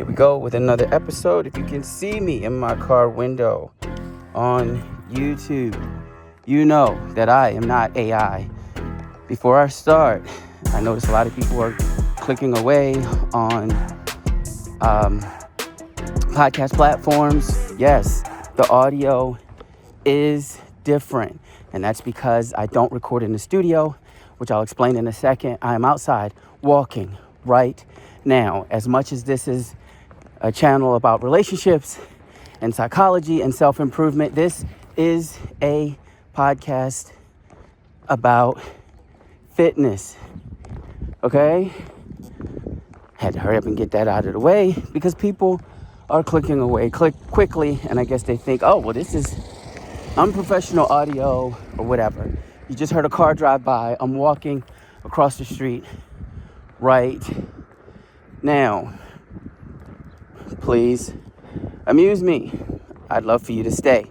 Here we go with another episode. If you can see me in my car window on YouTube, you know that I am not AI. Before I start, I notice a lot of people are clicking away on podcast platforms. Yes, the audio is different, and that's because I don't record in the studio, which I'll explain in a second. I am outside walking right now. As much as this is a channel about relationships and psychology and self-improvement, this is a podcast about fitness. Okay? Had to hurry up and get that out of the way because people are clicking away quickly, and I guess they think, oh, well, this is unprofessional audio or whatever. You just heard a car drive by. I'm walking across the street right now. Please amuse me. I'd love for you to stay.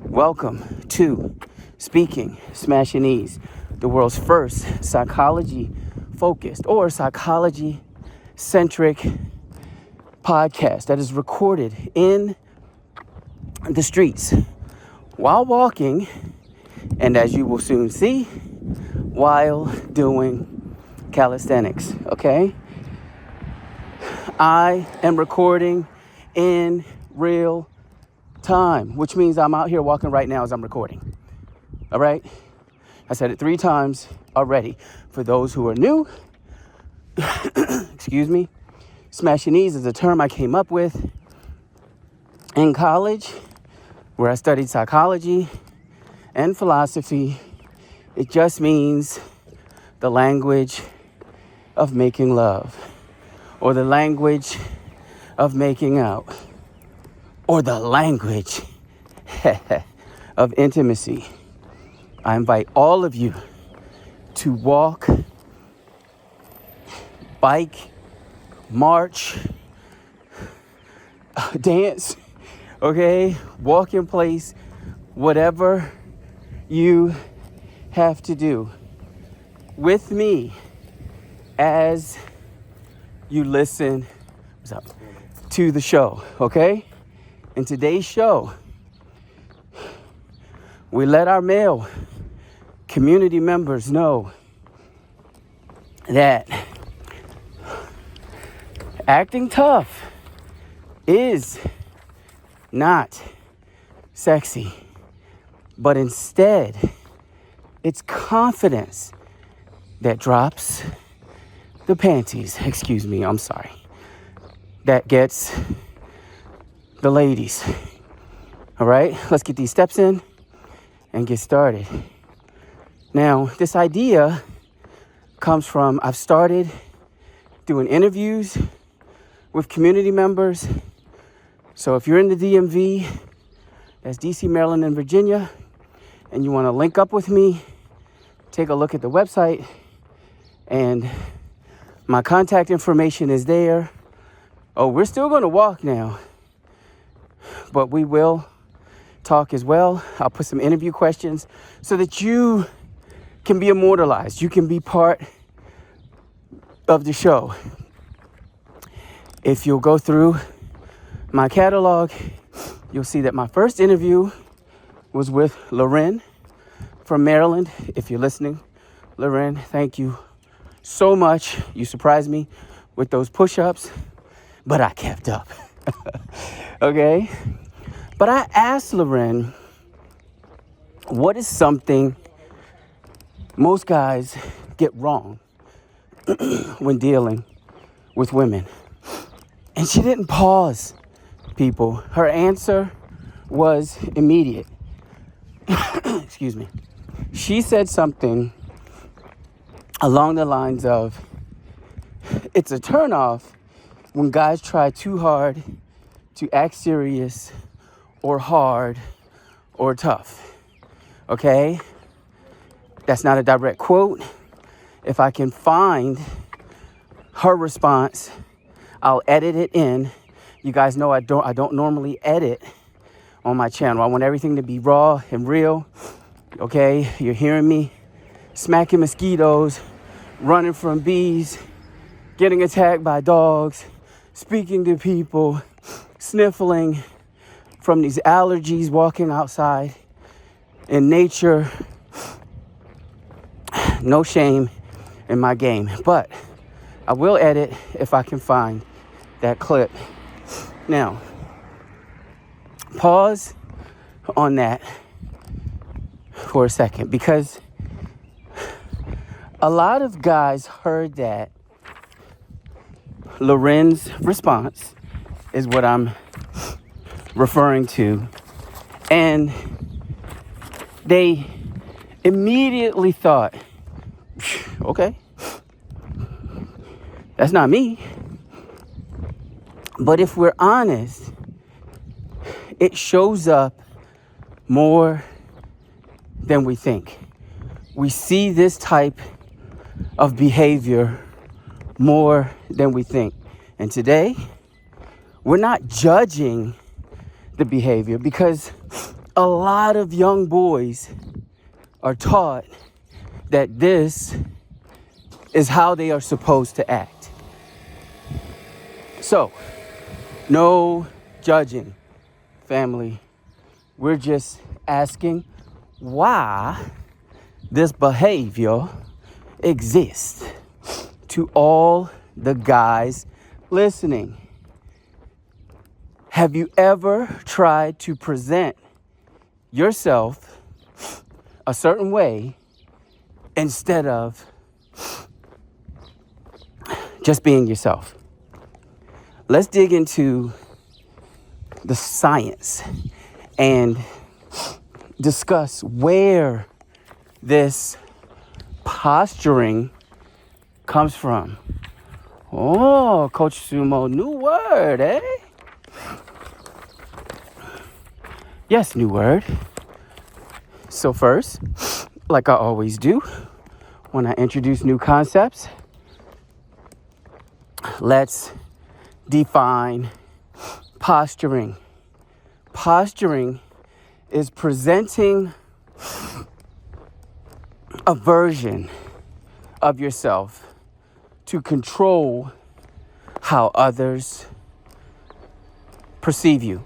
Welcome to Speaking Smashinese, the world's first psychology-focused or psychology-centric podcast that is recorded in the streets while walking, and as you will soon see, while doing calisthenics, okay? I am recording in real time, which means I'm out here walking right now as I'm recording. All right? I said it 3 times already. For those who are new, excuse me, Smashinese is a term I came up with in college where I studied psychology and philosophy. It just means the language of making love, or the language of making out, or the language of intimacy. I invite all of you to walk, bike, march, dance, okay? Walk in place, whatever you have to do with me as you listen to the show, okay? In today's show, we let our male community members know that acting tough is not sexy, but instead, it's confidence that drops the panties. Excuse me, I'm sorry. That gets the ladies. All right, let's get these steps in and get started. Now, this idea comes from, I've started doing interviews with community members. So if you're in the DMV, that's DC, Maryland, and Virginia, and you want to link up with me, take a look at the website, and my contact information is there. Oh, we're still going to walk now, but we will talk as well. I'll put some interview questions so that you can be immortalized. You can be part of the show. If you'll go through my catalog, you'll see that my first interview was with Loren from Maryland. If you're listening, Loren, thank you so much. You surprised me with those push-ups, but I kept up. Okay? But I asked Loren, what is something most guys get wrong when dealing with women? And she didn't pause, people. Her answer was immediate. Excuse me. She said something along the lines of, it's a turnoff when guys try too hard to act serious or hard or tough. Okay? That's not a direct quote. If I can find her response, I'll edit it in. You guys know I don't normally edit on my channel. I want everything to be raw and real. Okay? You're hearing me smacking mosquitoes, running from bees, getting attacked by dogs, speaking to people, sniffling from these allergies, walking outside in nature. No shame in my game, but I will edit if I can find that clip. Now, pause on that for a second, because a lot of guys heard that. Loren's response is what I'm referring to, and they immediately thought, okay, that's not me. But if we're honest, it shows up more than we think. We see this type of behavior more than we think. And today, we're not judging the behavior, because a lot of young boys are taught that this is how they are supposed to act. So, no judging, family. We're just asking why this behavior exists. To all the guys listening, have you ever tried to present yourself a certain way instead of just being yourself? Let's dig into the science and discuss where this posturing comes from. Oh, Coach Sumo, new word, eh? Yes, new word. So first, like I always do when I introduce new concepts, let's define posturing. Posturing is presenting a version of yourself to control how others perceive you.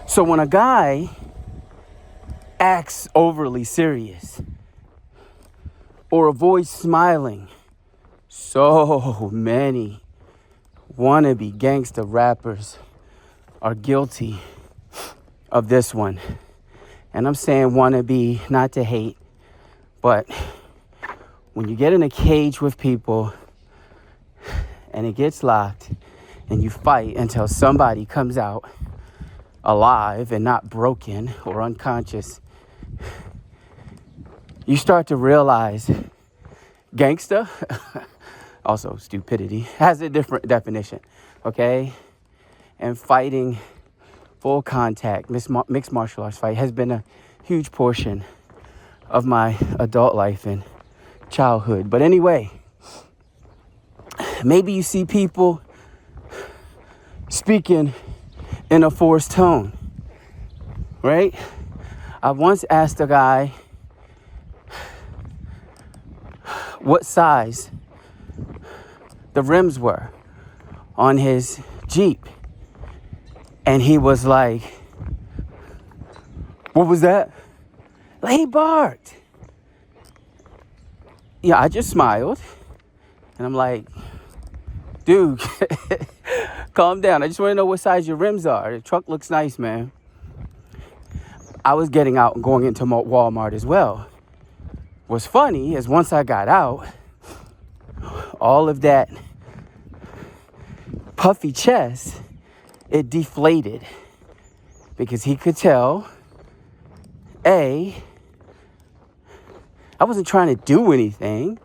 So when a guy acts overly serious or avoids smiling, so many wannabe gangster rappers are guilty of this one. And I'm saying wannabe not to hate, but when you get in a cage with people and it gets locked and you fight until somebody comes out alive and not broken or unconscious, you start to realize gangster, also stupidity, has a different definition, okay? And fighting full contact, mixed martial arts fight has been a huge portion of my adult life and childhood. But anyway, maybe you see people speaking in a forced tone, right? I once asked a guy what size the rims were on his Jeep, and he was like, what was that? He barked. Yeah, I just smiled. And I'm like, dude, calm down. I just want to know what size your rims are. The truck looks nice, man. I was getting out and going into Walmart as well. What's funny is once I got out, all of that puffy chest, it deflated. Because he could tell, I wasn't trying to do anything.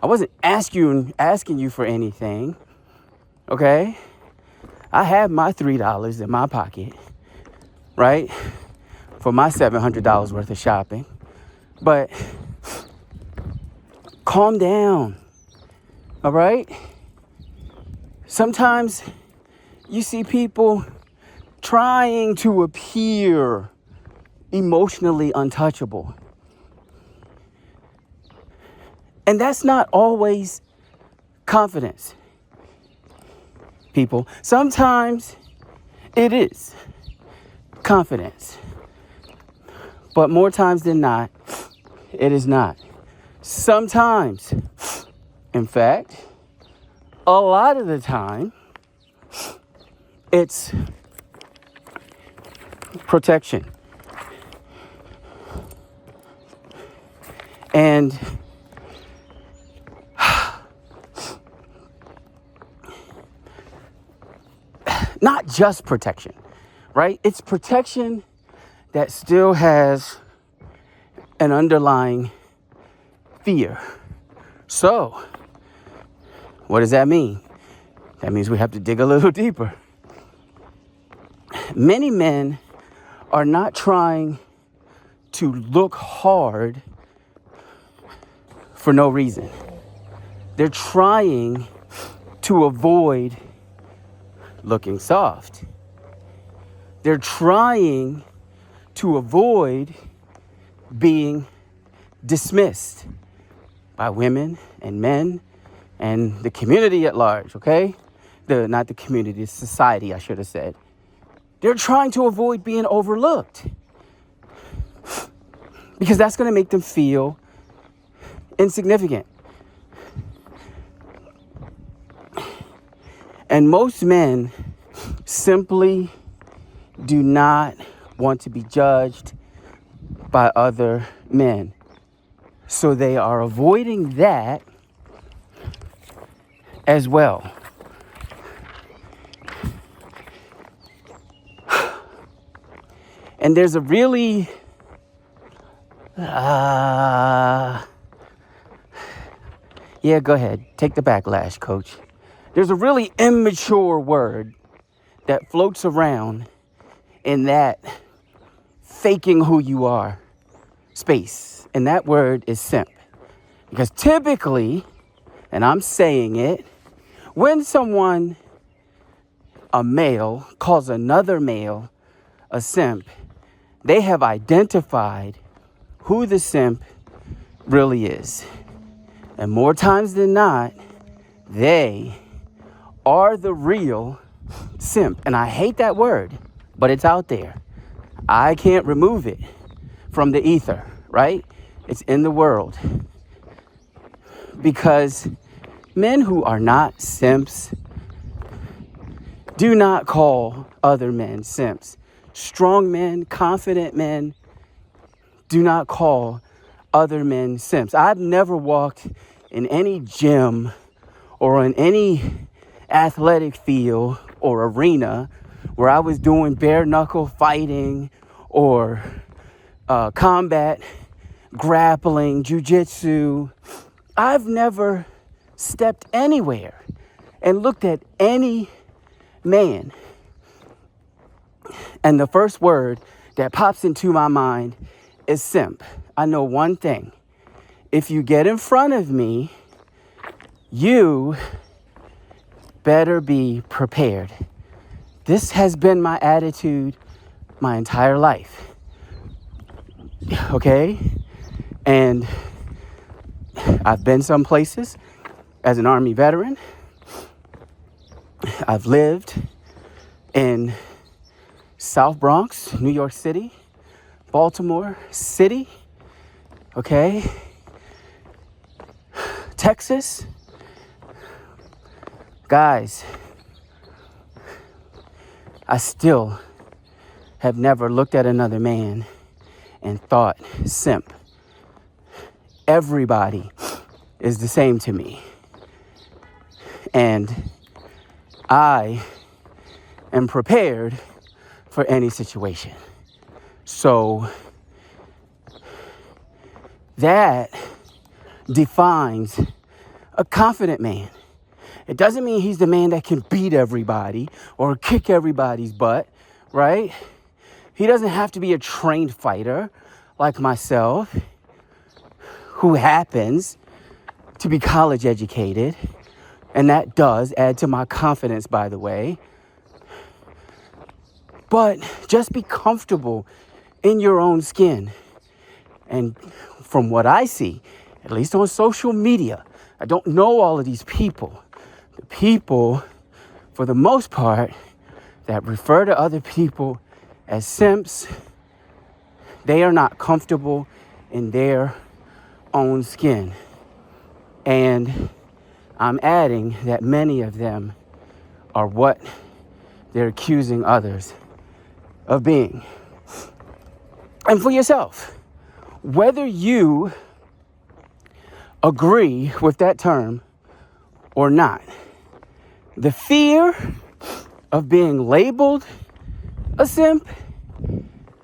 I wasn't asking you for anything, okay? I had my $3 in my pocket, right? For my $700 worth of shopping. But calm down, all right? Sometimes you see people trying to appear emotionally untouchable. And that's not always confidence. people. Sometimes it is confidence, but more times than not, it is not. Sometimes, in fact, a lot of the time, it's protection. And not just protection, right? It's protection that still has an underlying fear. So, what does that mean? That means we have to dig a little deeper. Many men are not trying to look hard for no reason. They're trying to avoid looking soft. They're trying to avoid being dismissed by women and men and the community at large, okay? Not the community, the society, I should have said. They're trying to avoid being overlooked because that's going to make them feel insignificant. And most men simply do not want to be judged by other men. So they are avoiding that as well. And there's a really yeah, go ahead. Take the backlash, coach. There's a really immature word that floats around in that faking who you are space. And that word is simp. Because typically, and I'm saying it, when someone, a male, calls another male a simp, they have identified who the simp really is. And more times than not, they are the real simp. And I hate that word, but it's out there. I can't remove it from the ether, right? It's in the world. Because men who are not simps do not call other men simps. Strong men, confident men do not call other men simps. I've never walked in any gym or in any athletic field or arena where I was doing bare knuckle fighting or combat, grappling, jujitsu. I've never stepped anywhere and looked at any man, and the first word that pops into my mind is simp. I know one thing. If you get in front of me, you better be prepared. This has been my attitude my entire life. Okay? And I've been some places as an Army veteran. I've lived in South Bronx, New York City, Baltimore City, okay, Texas. Guys, I still have never looked at another man and thought simp. Everybody is the same to me. And I am prepared for any situation. So that defines a confident man. It doesn't mean he's the man that can beat everybody or kick everybody's butt, right? He doesn't have to be a trained fighter like myself, who happens to be college educated. And that does add to my confidence, by the way. But just be comfortable in your own skin. And from what I see, at least on social media, I don't know all of these people. The people for the most part, that refer to other people as simps, they are not comfortable in their own skin. And I'm adding that many of them are what they're accusing others of being. And for yourself, whether you agree with that term or not, the fear of being labeled a simp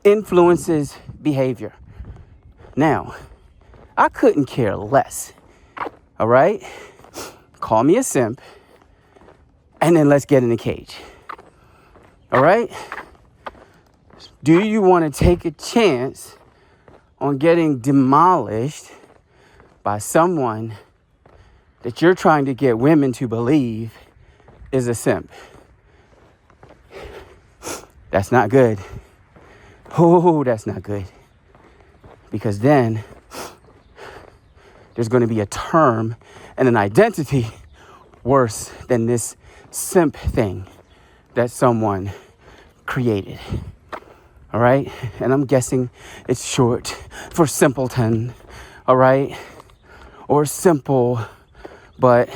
influences behavior. Now, I couldn't care less, all right? Call me a simp, and then let's get in the cage, all right? Do you want to take a chance on getting demolished by someone that you're trying to get women to believe is a simp? That's not good. Oh, that's not good. Because then there's going to be a term and an identity worse than this simp thing that someone created. All right? And I'm guessing it's short for simpleton. All right? Or simple, but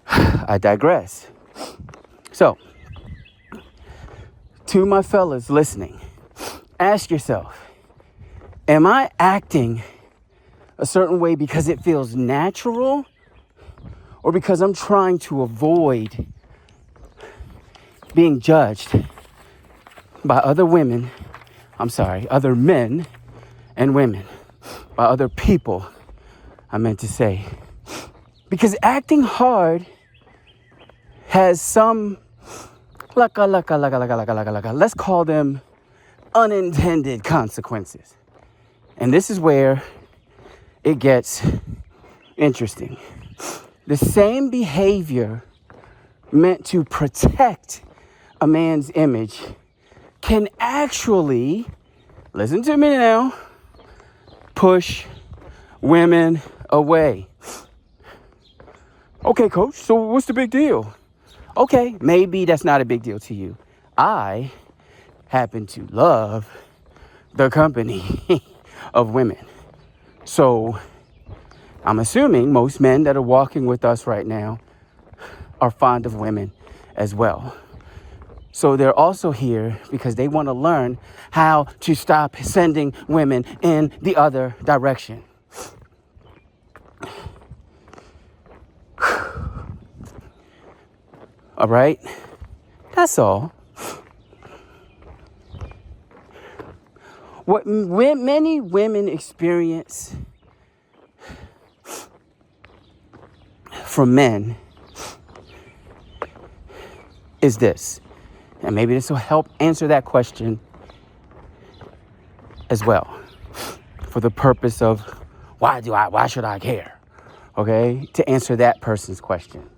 I digress. So, to my fellas listening, ask yourself, am I acting a certain way because it feels natural or because I'm trying to avoid being judged by other other men and women, by other people, I meant to say. Because acting hard has some, let's call them unintended consequences. And this is where it gets interesting. The same behavior meant to protect a man's image can actually, listen to me now, push women away. Okay, coach, so what's the big deal? Okay, maybe that's not a big deal to you. I happen to love the company of women. So I'm assuming most men that are walking with us right now are fond of women as well. So they're also here because they want to learn how to stop sending women in the other direction. All right? That's all. What many women experience from men is this. And maybe this will help answer that question as well. For the purpose of why should I care? Okay? To answer that person's question.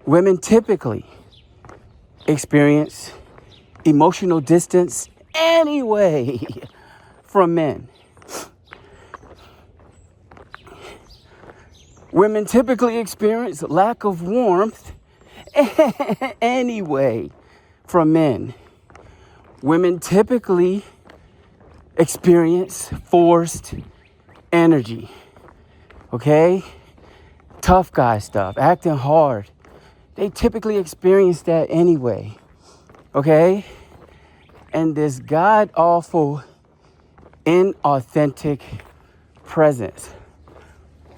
Women typically experience emotional distance anyway from men. Women typically experience lack of warmth anyway from men. Women typically experience forced energy. Okay? Tough guy stuff, acting hard. They typically experience that anyway. Okay? And this god-awful, inauthentic presence.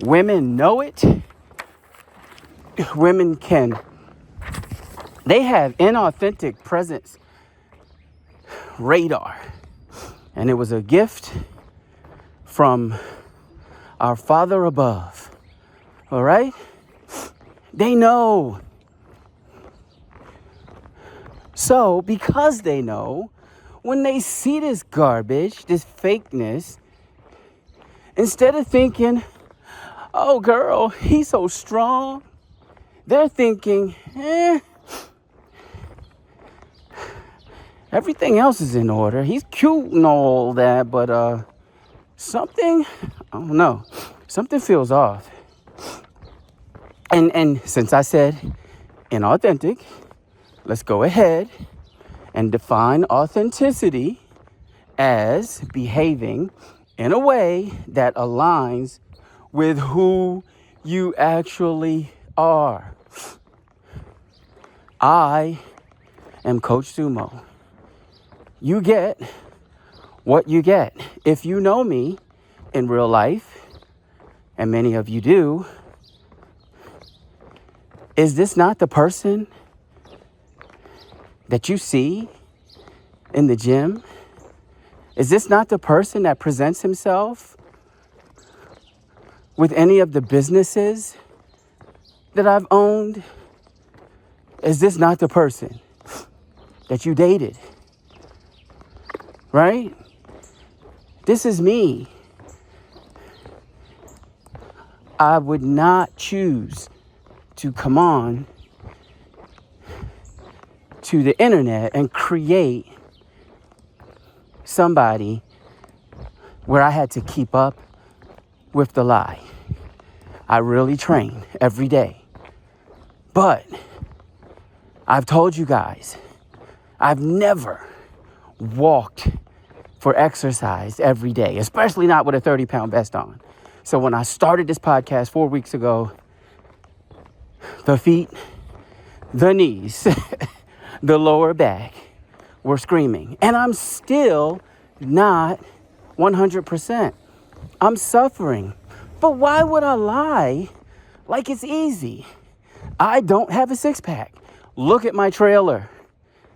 Women know it. Women they have inauthentic presence radar. And it was a gift from our Father above. All right? They know. So, because they know, when they see this garbage, this fakeness, instead of thinking, oh, girl, he's so strong, they're thinking, everything else is in order. He's cute and all that, but something, I don't know, something feels off. And since I said inauthentic, let's go ahead and define authenticity as behaving in a way that aligns with who you actually are. I am Coach Sumo. You get what you get. If you know me in real life, and many of you do, is this not the person that you see in the gym? Is this not the person that presents himself with any of the businesses that I've owned? Is this not the person that you dated? Right? This is me. I would not choose to come on to the internet and create somebody where I had to keep up with the lie. I really train every day. But I've told you guys, I've never walked for exercise every day, especially not with a 30-pound vest on. So when I started this podcast 4 weeks ago, the feet, the knees, the lower back were screaming. And I'm still not 100%. I'm suffering. But why would I lie like it's easy? I don't have a six-pack. Look at my trailer.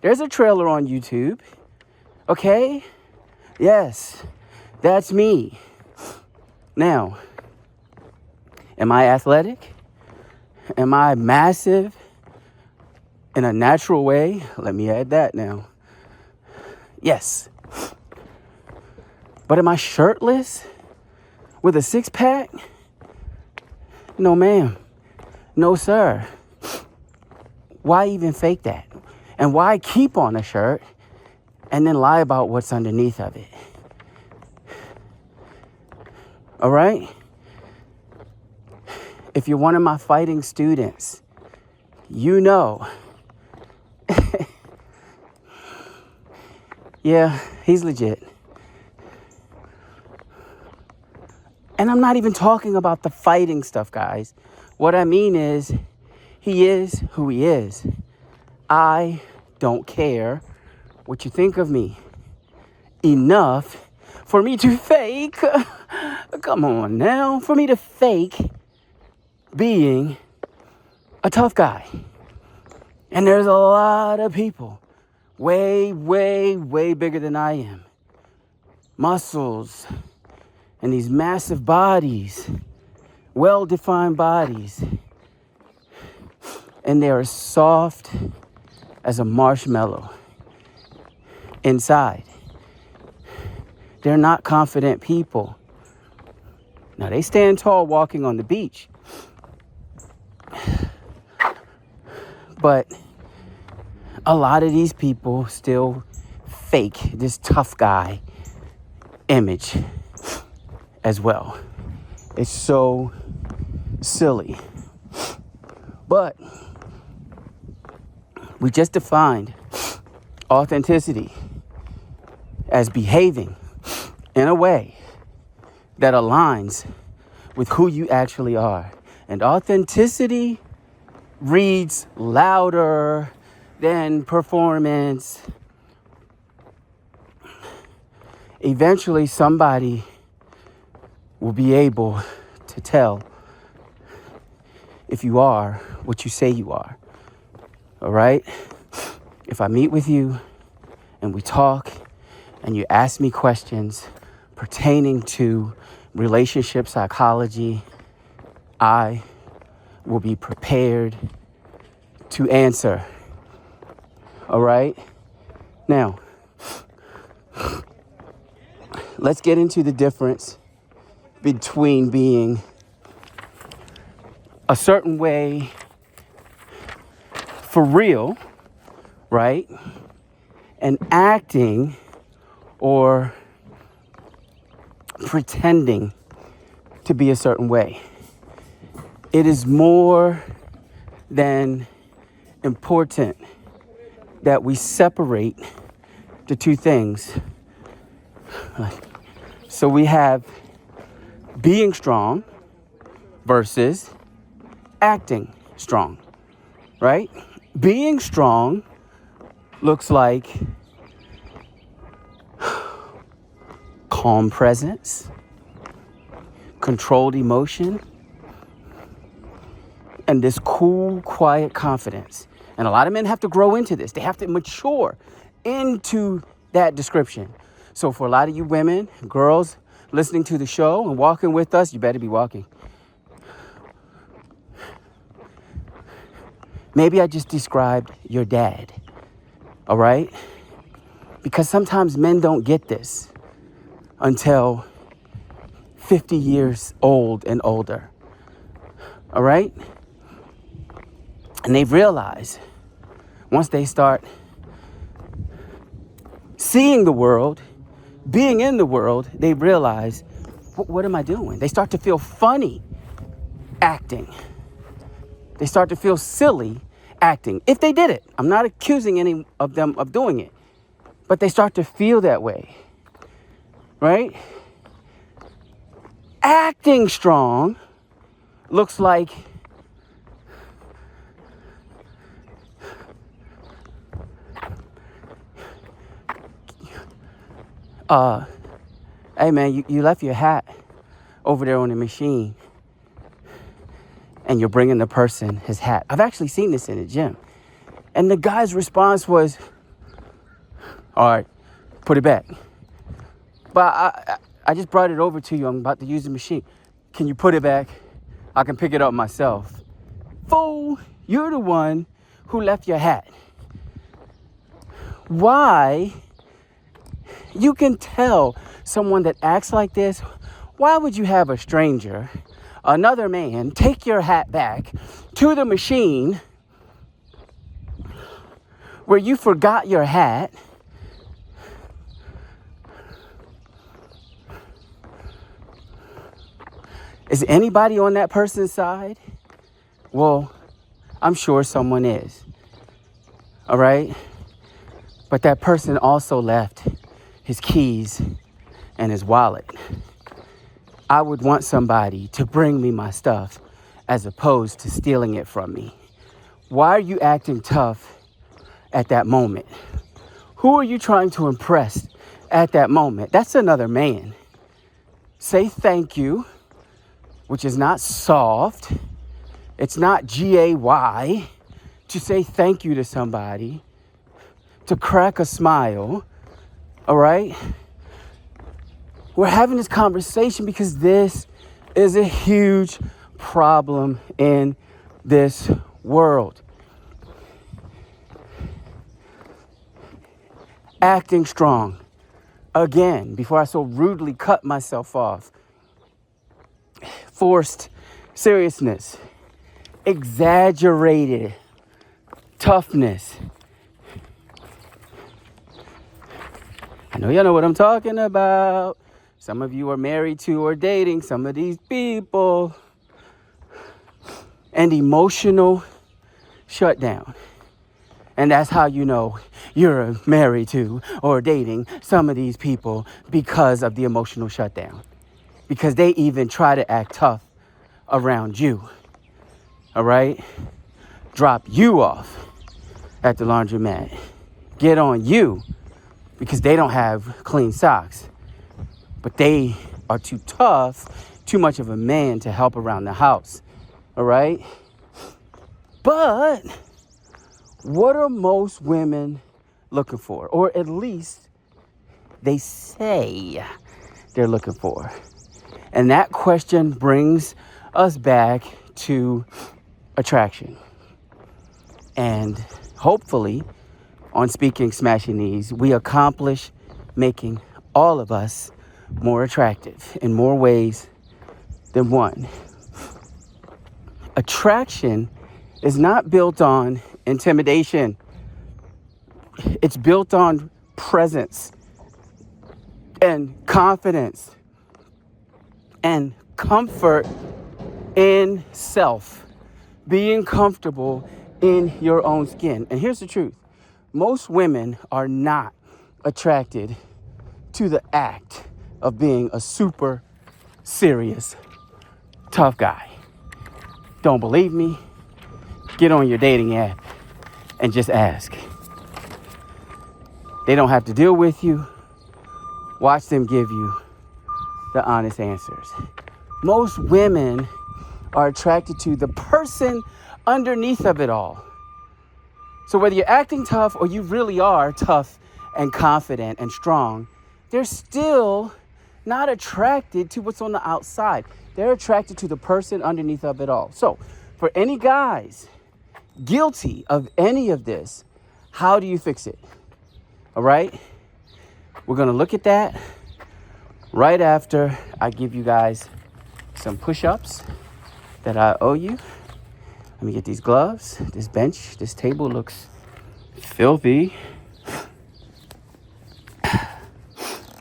There's a trailer on YouTube. Okay? Yes, that's me. Now, am I athletic? Am I massive in a natural way? Let me add that now. Yes. But am I shirtless with a six-pack? No, ma'am. No, sir. Why even fake that? And why keep on a shirt and then lie about what's underneath of it? All right? If you're one of my fighting students, you know. Yeah, he's legit. And I'm not even talking about the fighting stuff, guys. What I mean is, he is who he is. I don't care what you think of me enough for me to fake. Come on now. For me to fake being a tough guy. And there's a lot of people way, way, way bigger than I am. Muscles and these massive bodies, well-defined bodies. And they are soft as a marshmallow inside. They're not confident people. Now, they stand tall walking on the beach. But a lot of these people still fake this tough guy image as well. It's so silly. But we just defined authenticity as behaving in a way that aligns with who you actually are. And authenticity reads louder than performance. Eventually, somebody will be able to tell if you are what you say you are. All right? If I meet with you and we talk and you ask me questions pertaining to relationship psychology, I will be prepared to answer. All right? Now, let's get into the difference between being a certain way for real, right? And acting or pretending to be a certain way. It is more than important that we separate the two things. So we have being strong versus acting strong, right? Being strong looks like calm presence, controlled emotion, and this cool, quiet confidence. And a lot of men have to grow into this. They have to mature into that description. So for a lot of you women, girls listening to the show and walking with us, you better be walking. Maybe I just described your dad, all right? Because sometimes men don't get this until 50 years old and older, all right? And they realize once they start seeing the world, being in the world, they realize, what am I doing? They start to feel funny acting. They start to feel silly acting. If they did it, I'm not accusing any of them of doing it, but they start to feel that way, right? Acting strong looks like hey man, you left your hat over there on the machine and you're bringing the person his hat. I've actually seen this in the gym. And the guy's response was, all right, put it back. But I just brought it over to you. I'm about to use the machine. Can you put it back? I can pick it up myself. Fool, you're the one who left your hat. Why? You can tell someone that acts like this. Why would you have a stranger, another man, take your hat back to the machine where you forgot your hat? Is anybody on that person's side? Well, I'm sure someone is. All right? But that person also left his keys and his wallet. I would want somebody to bring me my stuff as opposed to stealing it from me. Why are you acting tough at that moment? Who are you trying to impress at that moment? That's another man. Say thank you, which is not soft. It's not G-A-Y to say thank you to somebody, to crack a smile. All right? We're having this conversation because this is a huge problem in this world. Acting strong. Again, before I so rudely cut myself off. Forced seriousness. Exaggerated toughness. I know y'all know what I'm talking about. Some of you are married to or dating some of these people. And emotional shutdown. And that's how you know you're married to or dating some of these people, because of the emotional shutdown. Because they even try to act tough around you. All right? Drop you off at the laundromat. Get on you because they don't have clean socks. But they are too tough, too much of a man to help around the house. All right? But what are most women looking for? Or at least they say they're looking for. And that question brings us back to attraction. And hopefully, on Speaking Smashinese, we accomplish making all of us more attractive in more ways than one. Attraction is not built on intimidation. It's built on presence and confidence and comfort in self, being comfortable in your own skin. And here's the truth. Most women are not attracted to the act of being a super serious, tough guy. Don't believe me? Get on your dating app and just ask. They don't have to deal with you. Watch them give you the honest answers. Most women are attracted to the person underneath of it all. So whether you're acting tough or you really are tough and confident and strong, they're still not attracted to what's on the outside. They're attracted to the person underneath of it all. So for any guys guilty of any of this, how do you fix it? All right? We're going to look at that right after I give you guys some push-ups that I owe you. Let me get these gloves, this bench, this table looks filthy.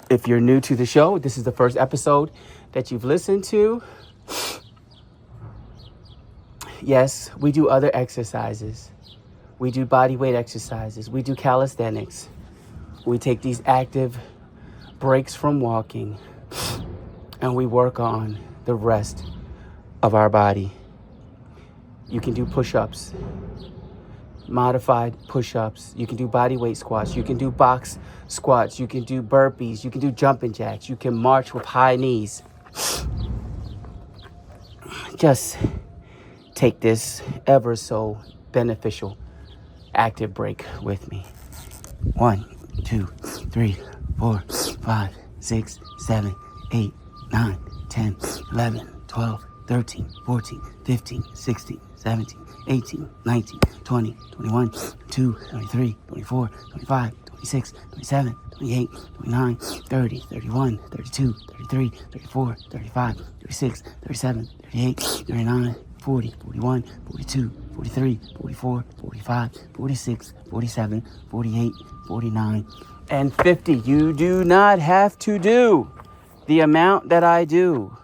If you're new to the show, this is the first episode that you've listened to. Yes, we do other exercises. We do body weight exercises. We do calisthenics. We take these active breaks from walking and we work on the rest of our body. You can do push-ups, modified push-ups. You can do body weight squats. You can do box squats. You can do burpees. You can do jumping jacks. You can march with high knees. Just take this ever so beneficial active break with me. 1, 2, 3, 4, 5, 6, 7, 8, 9, 10, 11, 12, 13, 14, 15, 16, 17, 18, 19, 20, 21, 22, 23, 24, 25, 26, 27, 28, 29, 30, 31, 32, 33, 34, 35, 36, 37, 38, 39, 40, 41, 42, 43, 44, 45, 46, 47, 48, 49, and 50. You do not have to do the amount that I do.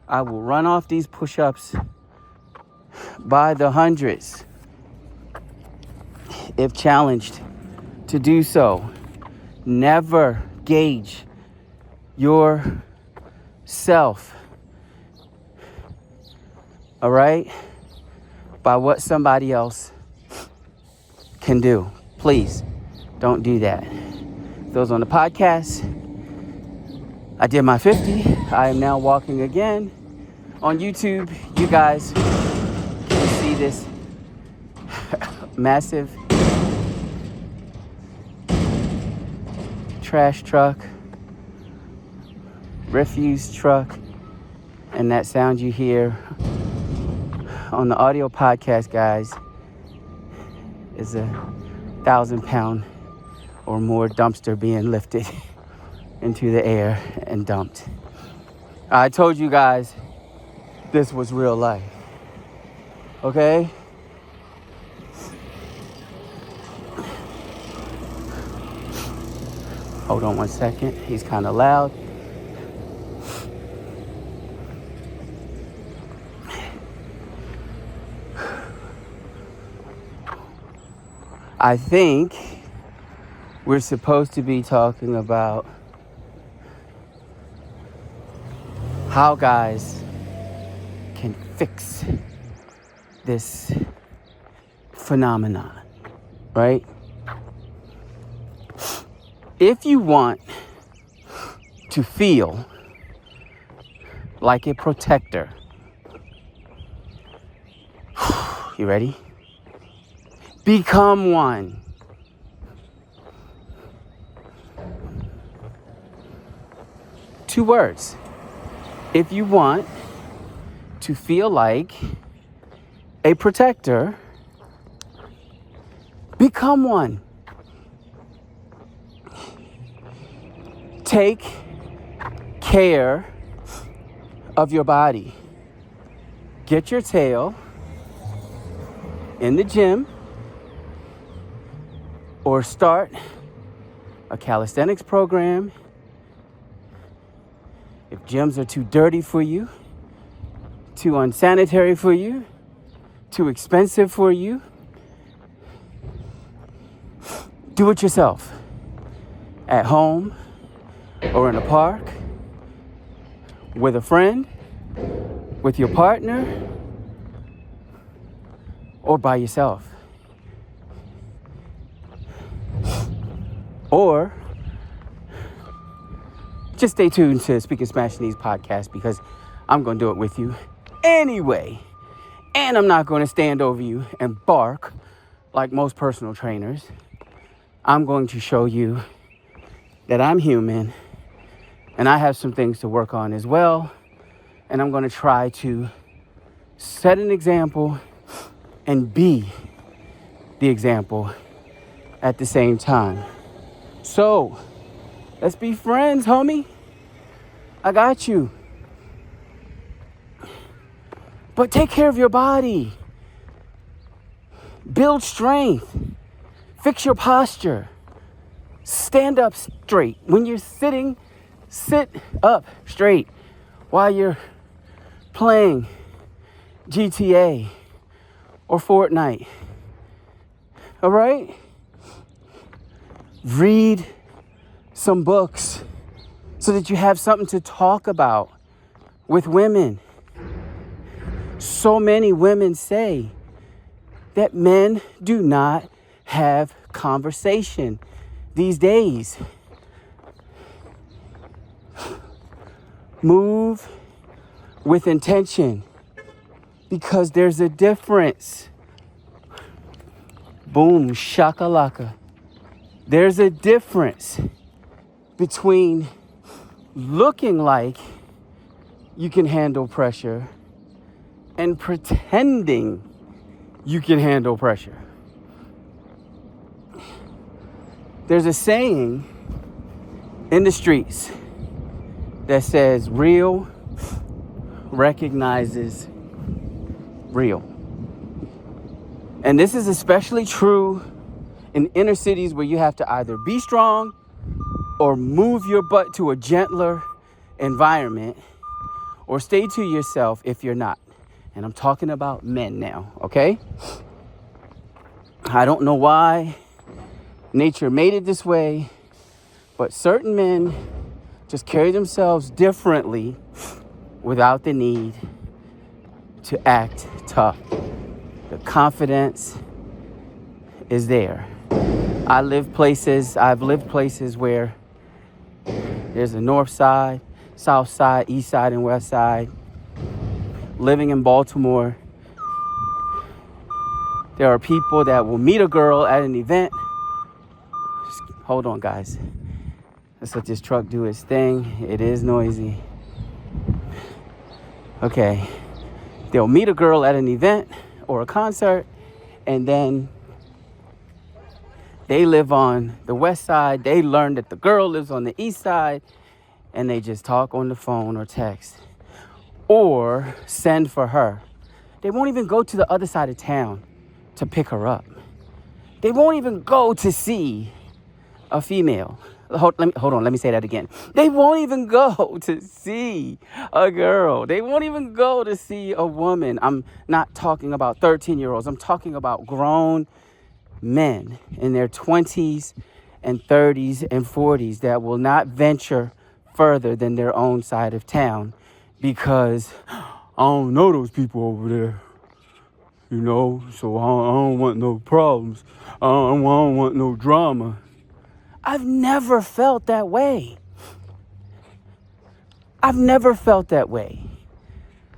I will run off these push-ups by the hundreds if challenged to do so. Never gauge yourself, all right, by what somebody else can do. Please don't do that. Those on the podcast, I did my 50. I am now walking again. On YouTube, you guys can see this massive trash truck, refuse truck, and that sound you hear on the audio podcast, guys, is a 1,000-pound or more dumpster being lifted into the air and dumped. I told you guys this was real life, okay? Hold on one second. He's kind of loud. I think we're supposed to be talking about how guys can fix this phenomenon, right? If you want to feel like a protector, you ready? Become one. Two words. If you want to feel like a protector, become one. Take care of your body. Get your tail in the gym or start a calisthenics program. If gyms are too dirty for you, too unsanitary for you, too expensive for you, do it yourself. At home or in a park, with a friend, with your partner, or by yourself. Or just stay tuned to Speaking Smashinese podcast, because I'm going to do it with you anyway. And I'm not going to stand over you and bark like most personal trainers. I'm going to show you that I'm human and I have some things to work on as well. And I'm going to try to set an example and be the example at the same time. So, let's be friends, homie. I got you. But take care of your body. Build strength. Fix your posture. Stand up straight. When you're sitting, sit up straight. While you're playing GTA or Fortnite. All right? Read some books so that you have something to talk about with women. So many women say that men do not have conversation these days. Move with intention, because there's a difference. Boom, shakalaka. There's a difference between looking like you can handle pressure and pretending you can handle pressure. There's a saying in the streets that says real recognizes real. And this is especially true in inner cities where you have to either be strong or move your butt to a gentler environment, or stay to yourself if you're not. And I'm talking about men now, okay? I don't know why nature made it this way, but certain men just carry themselves differently without the need to act tough. The confidence is there. I've lived places where there's a north side, south side, east side, and west side. Living in Baltimore, there are people that will meet a girl at an event. Hold on, guys. Let's let this truck do its thing. It is noisy. Okay. They'll meet a girl at an event or a concert, and then they live on the west side. They learn that the girl lives on the east side, and they just talk on the phone or text or send for her. They won't even go to the other side of town to pick her up. They won't even go to see a female. Hold on, let me say that again. They won't even go to see a girl. They won't even go to see a woman. I'm not talking about 13-year-olds. I'm talking about grown men in their 20s and 30s and 40s that will not venture further than their own side of town because I don't know those people over there, you know, so I don't want no problems. I don't want no drama. I've never felt that way. I've never felt that way.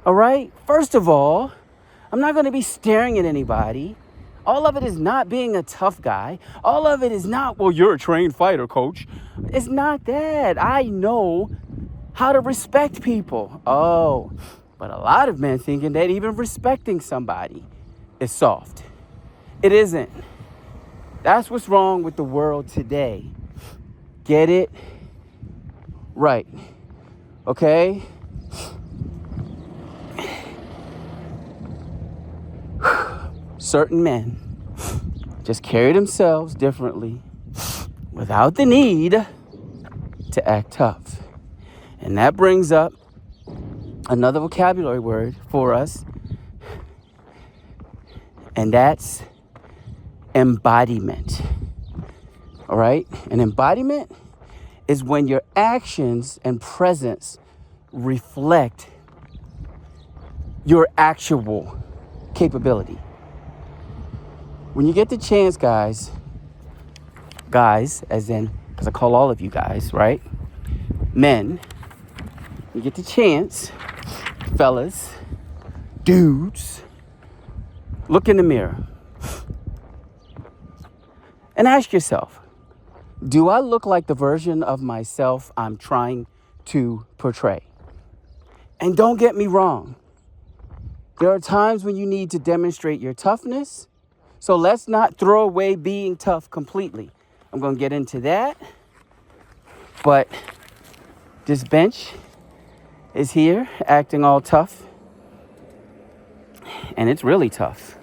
All right? First of all, I'm not going to be staring at anybody. All of it is not being a tough guy. All of it is not, well, you're a trained fighter, coach. It's not that. I know how to respect people. Oh, but a lot of men thinking that even respecting somebody is soft. It isn't. That's what's wrong with the world today. Get it right. Okay? Certain men just carry themselves differently without the need to act tough. And that brings up another vocabulary word for us, and that's embodiment. All right? An embodiment is when your actions and presence reflect your actual capability. When you get the chance, guys, as in, because I call all of you guys, right? Men, you get the chance, fellas, dudes, look in the mirror and ask yourself, do I look like the version of myself I'm trying to portray? And don't get me wrong. There are times when you need to demonstrate your toughness. So let's not throw away being tough completely. I'm going to get into that. But this bench is here acting all tough. And it's really tough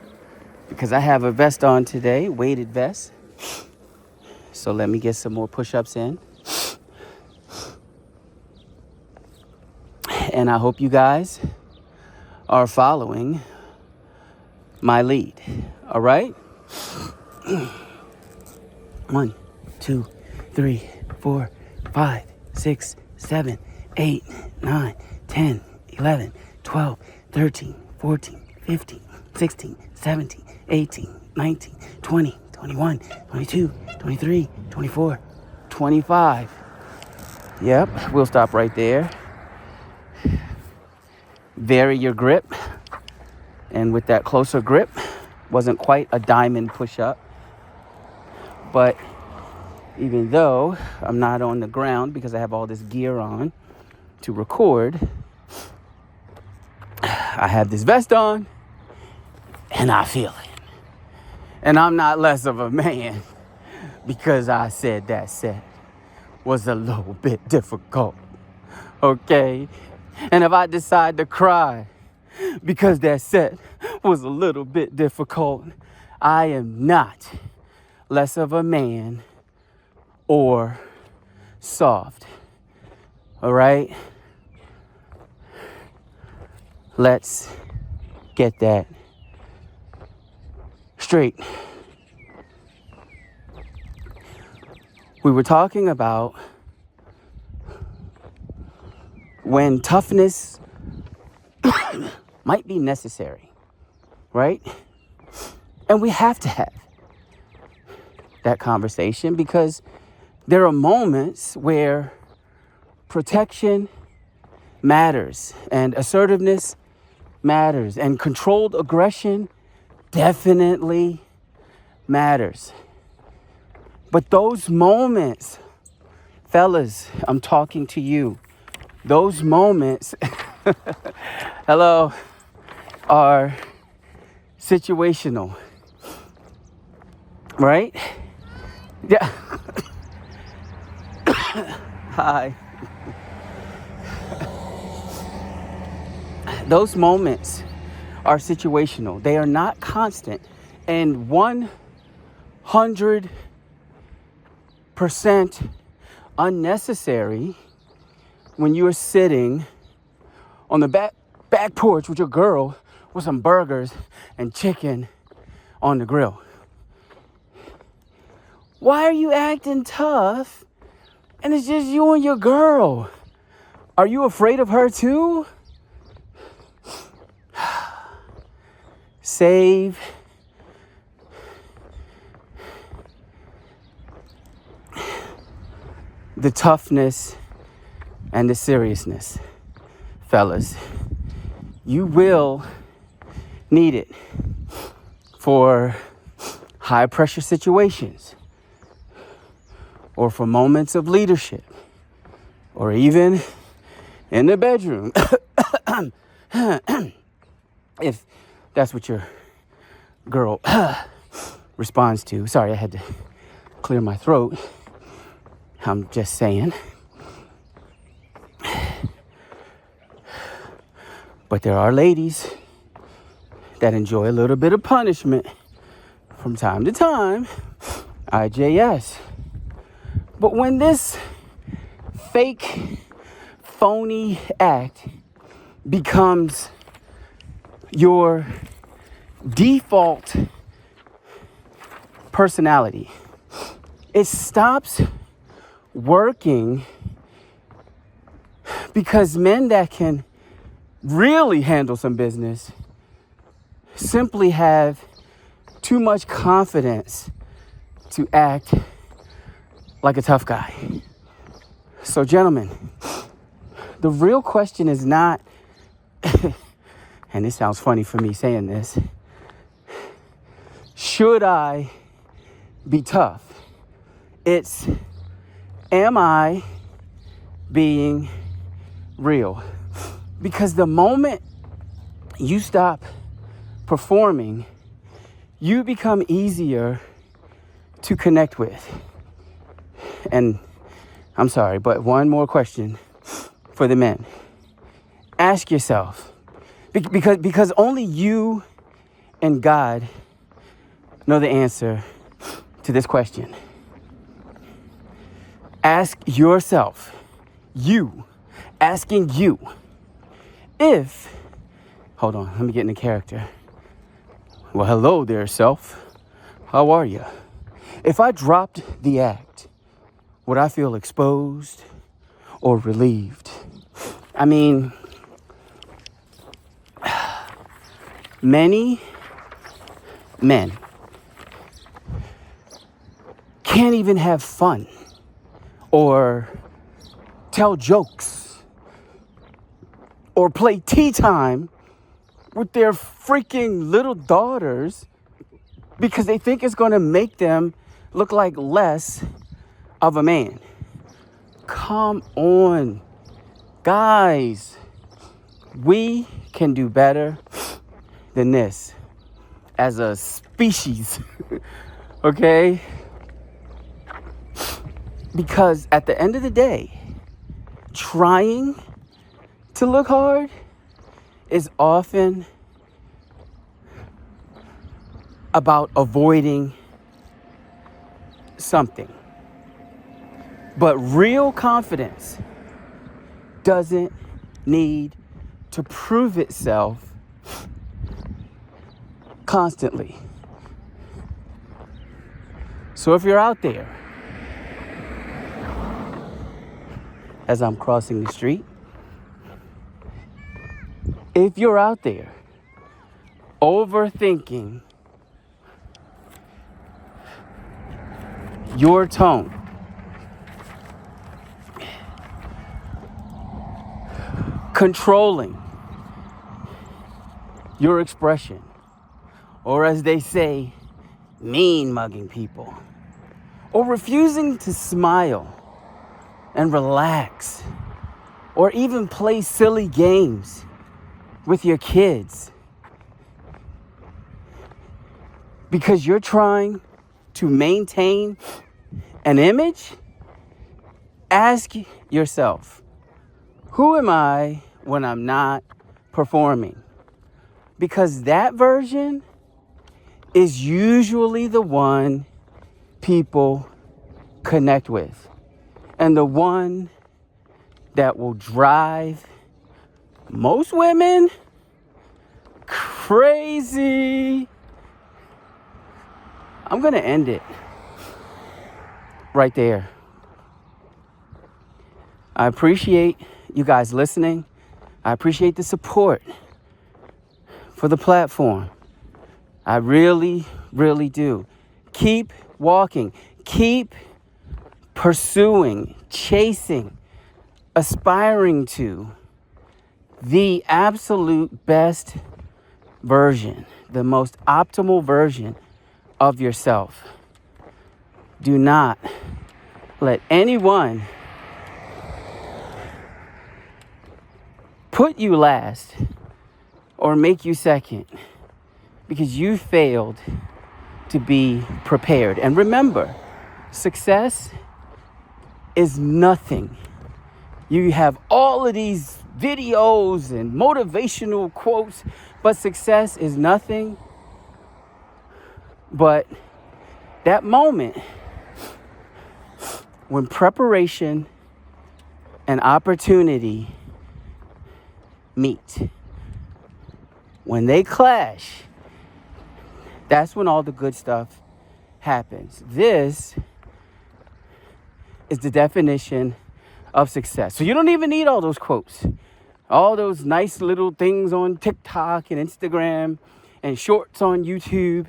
because I have a vest on today, weighted vest. So let me get some more push-ups in. And I hope you guys are following my lead. All right? 1, 2, 3, 4, 5, 6, 7, 8, 9, 10, 11, 12, 13, 14, 15, 16, 17, 18, 19, 20, 21, 22, 23, 24, 25. Yep, we'll stop right there. Vary your grip. And with that closer grip, wasn't quite a diamond push-up. But even though I'm not on the ground because I have all this gear on to record, I have this vest on and I feel it. And I'm not less of a man because I said that set was a little bit difficult. Okay? And if I decide to cry because that set was a little bit difficult, I am not less of a man or soft. All right? Let's get that straight. We were talking about when toughness might be necessary, right? And we have to have that conversation because there are moments where protection matters and assertiveness matters and controlled aggression definitely matters. But those moments, fellas, I'm talking to you, those moments, hello, are situational, right? Yeah. Hi. Those moments are situational. They are not constant. And 100% unnecessary when you are sitting on the back porch with your girl with some burgers and chicken on the grill. Why are you acting tough and it's just you and your girl? Are you afraid of her too? Save the toughness and the seriousness, fellas. You will need it for high pressure situations or for moments of leadership or even in the bedroom. If that's what your girl responds to. Sorry, I had to clear my throat. I'm just saying. But there are ladies that enjoy a little bit of punishment from time to time. IJS. But when this fake, phony act becomes your default personality. It stops working because men that can really handle some business simply have too much confidence to act like a tough guy. So, gentlemen, the real question is not, and it sounds funny for me saying this, should I be tough? It's, am I being real? Because the moment you stop performing, you become easier to connect with. And I'm sorry, but one more question for the men. Ask yourself, because only you and God know the answer to this question. Ask yourself, asking you, if, hold on, let me get into character. Well, hello there, self. How are you? If I dropped the act, would I feel exposed or relieved? I mean, many men can't even have fun or tell jokes or play tea time with their freaking little daughters because they think it's going to make them look like less of a man. Come on, guys. We can do better than this as a species, okay? Because at the end of the day, trying to look hard is often about avoiding something. But real confidence doesn't need to prove itself constantly. So if you're out there, as I'm crossing the street, if you're out there overthinking your tone, controlling your expression, or as they say, mean mugging people, or refusing to smile and relax, or even play silly games with your kids because you're trying to maintain an image, ask yourself, who am I when I'm not performing? Because that version is usually the one people connect with, and the one that will drive most women crazy. I'm going to end it right there. I appreciate you guys listening. I appreciate the support for the platform. I really, really do. Keep walking. Keep pursuing, chasing, aspiring to the absolute best version, the most optimal version of yourself. Do not let anyone put you last or make you second because you failed to be prepared. And remember, success is nothing. You have all of these videos and motivational quotes, but success is nothing but that moment when preparation and opportunity meet. When they clash, that's when all the good stuff happens. This is the definition of success. So you don't even need all those quotes, all those nice little things on TikTok and Instagram and shorts on YouTube.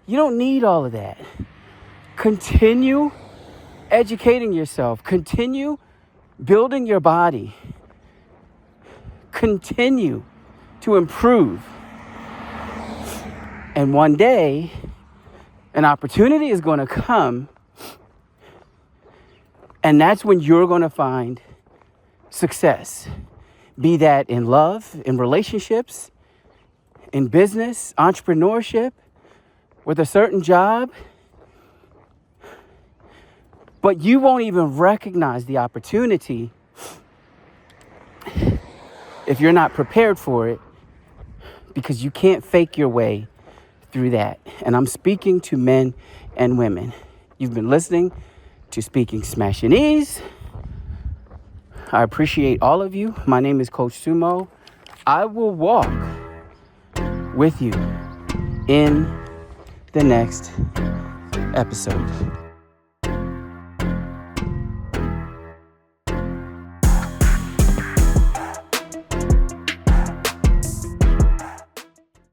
You don't need all of that. Continue educating yourself. Continue building your body. Continue to improve. And one day, an opportunity is going to come, and that's when you're going to find success. Be that in love, in relationships, in business, entrepreneurship, with a certain job. But you won't even recognize the opportunity if you're not prepared for it, because you can't fake your way through that. And I'm speaking to men and women. You've been listening to Speaking Smashinese. I appreciate all of you. My name is Coach Sumo. I will walk with you in the next episode.